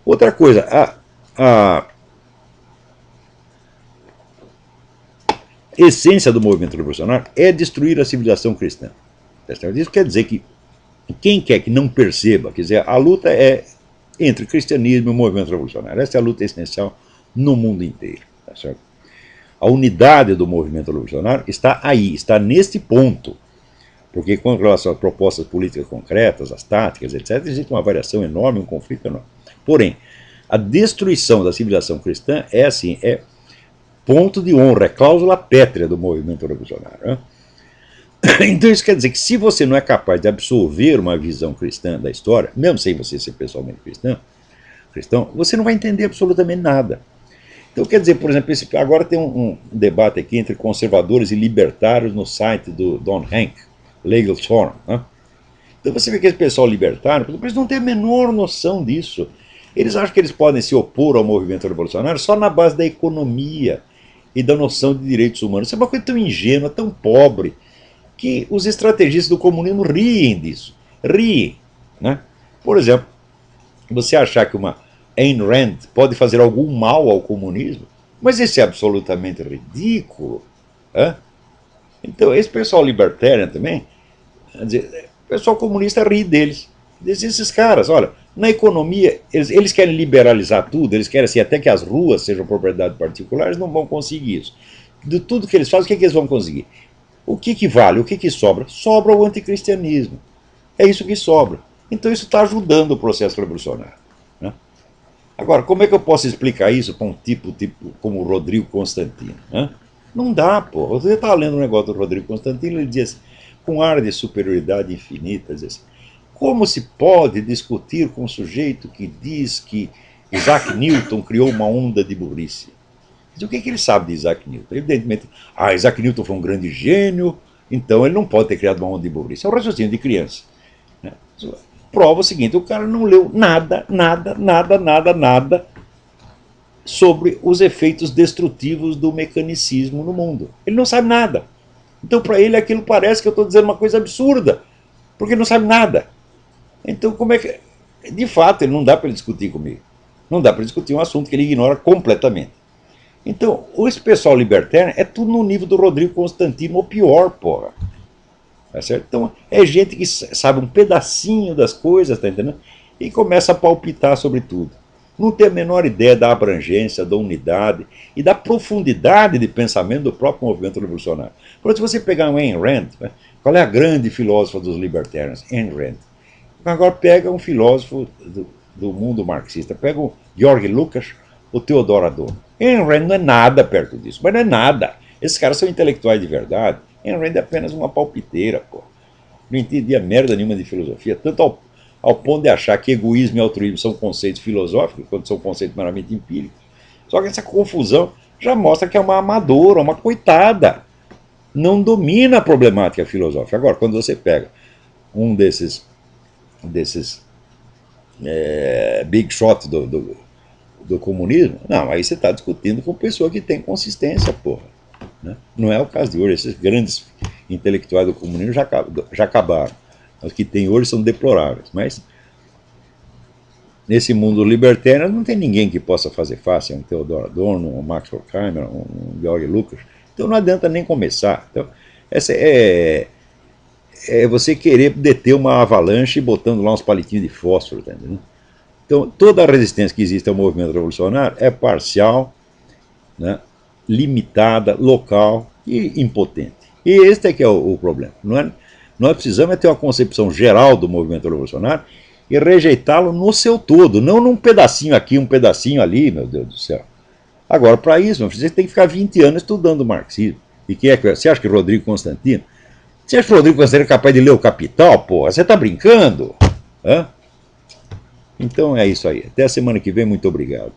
Outra coisa, a essência do movimento revolucionário é destruir a civilização cristã. Isso quer dizer que quem quer que não perceba, quer dizer, a luta é entre o cristianismo e o movimento revolucionário. Essa é a luta essencial no mundo inteiro. Tá certo? A unidade do movimento revolucionário está aí, está neste ponto. Porque com relação às propostas políticas concretas, as táticas, etc., existe uma variação enorme, um conflito enorme. Porém, a destruição da civilização cristã é assim, é ponto de honra, é cláusula pétrea do movimento revolucionário. Né? Então isso quer dizer que se você não é capaz de absorver uma visão cristã da história, mesmo sem você ser pessoalmente cristão, você não vai entender absolutamente nada. Então quer dizer, por exemplo, agora tem um debate aqui entre conservadores e libertários no site do Don Hank, Legal Forum. Né? Então você vê que esse pessoal libertário, eles não têm a menor noção disso. Eles acham que eles podem se opor ao movimento revolucionário só na base da economia e da noção de direitos humanos. Isso é uma coisa tão ingênua, tão pobre, que os estrategistas do comunismo riem disso. Riem. Né? Por exemplo, você achar que uma Ayn Rand pode fazer algum mal ao comunismo, mas isso é absolutamente ridículo. Né? Então, esse pessoal libertário também, quer dizer, o pessoal comunista ri deles. Diz esses caras, olha, na economia, eles querem liberalizar tudo, eles querem assim, até que as ruas sejam propriedade particular, eles não vão conseguir isso. De tudo que eles fazem, o que eles vão conseguir? O que vale? O que sobra? Sobra o anticristianismo. É isso que sobra. Então isso está ajudando o processo revolucionário. Né? Agora, como é que eu posso explicar isso para um tipo como o Rodrigo Constantino? Né? Não dá, pô. Você está lendo um negócio do Rodrigo Constantino, ele diz, com ar de superioridade infinita, diz assim, como se pode discutir com um sujeito que diz que Isaac Newton criou uma onda de burrice? O que ele sabe de Isaac Newton? Evidentemente, Isaac Newton foi um grande gênio, então ele não pode ter criado uma onda de burrice. É um raciocínio de criança. Né? Prova o seguinte, o cara não leu nada sobre os efeitos destrutivos do mecanicismo no mundo. Ele não sabe nada. Então, para ele, aquilo parece que eu estou dizendo uma coisa absurda, porque ele não sabe nada. Então, como é que... De fato, ele não dá para ele discutir comigo. Não dá para discutir um assunto que ele ignora completamente. Então, esse pessoal libertário é tudo no nível do Rodrigo Constantino, ou pior, porra. Tá certo? Então, é gente que sabe um pedacinho das coisas, tá entendendo? E começa a palpitar sobre tudo. Não tem a menor ideia da abrangência, da unidade e da profundidade de pensamento do próprio movimento revolucionário. Por exemplo, se você pegar um Ayn Rand, né? Qual é a grande filósofa dos libertarians? Ayn Rand. Agora pega um filósofo do mundo marxista, pega o Georg Lukács, o Theodor Adorno. Ayn Rand não é nada perto disso, mas não é nada. Esses caras são intelectuais de verdade. Ayn Rand é apenas uma palpiteira, pô. Não entendia merda nenhuma de filosofia, tanto ao ponto de achar que egoísmo e altruísmo são conceitos filosóficos, quando são conceitos meramente empíricos. Só que essa confusão já mostra que é uma amadora, uma coitada. Não domina a problemática filosófica. Agora, quando você pega um desses big shots do comunismo, não, aí você está discutindo com pessoa que tem consistência, porra. Né? Não é o caso de hoje. Esses grandes intelectuais do comunismo já acabaram. Os que tem hoje são deploráveis. Mas nesse mundo libertário não tem ninguém que possa fazer face. Um Theodor Adorno, um Max Horkheimer, um Georg Lukács. Então não adianta nem começar. Então, essa é você querer deter uma avalanche botando lá uns palitinhos de fósforo, tá entendendo? Então, toda a resistência que existe ao movimento revolucionário é parcial, né, limitada, local e impotente. E este é que é o problema. Nós precisamos ter uma concepção geral do movimento revolucionário e rejeitá-lo no seu todo, não num pedacinho aqui, um pedacinho ali, meu Deus do céu. Agora, para isso, você tem que ficar 20 anos estudando marxismo. E quem é que... Você acha que Rodrigo Constantino Você acha que o Rodrigo Constantino é capaz de ler o Capital, porra? Você tá brincando? Hã? Então é isso aí. Até a semana que vem, muito obrigado.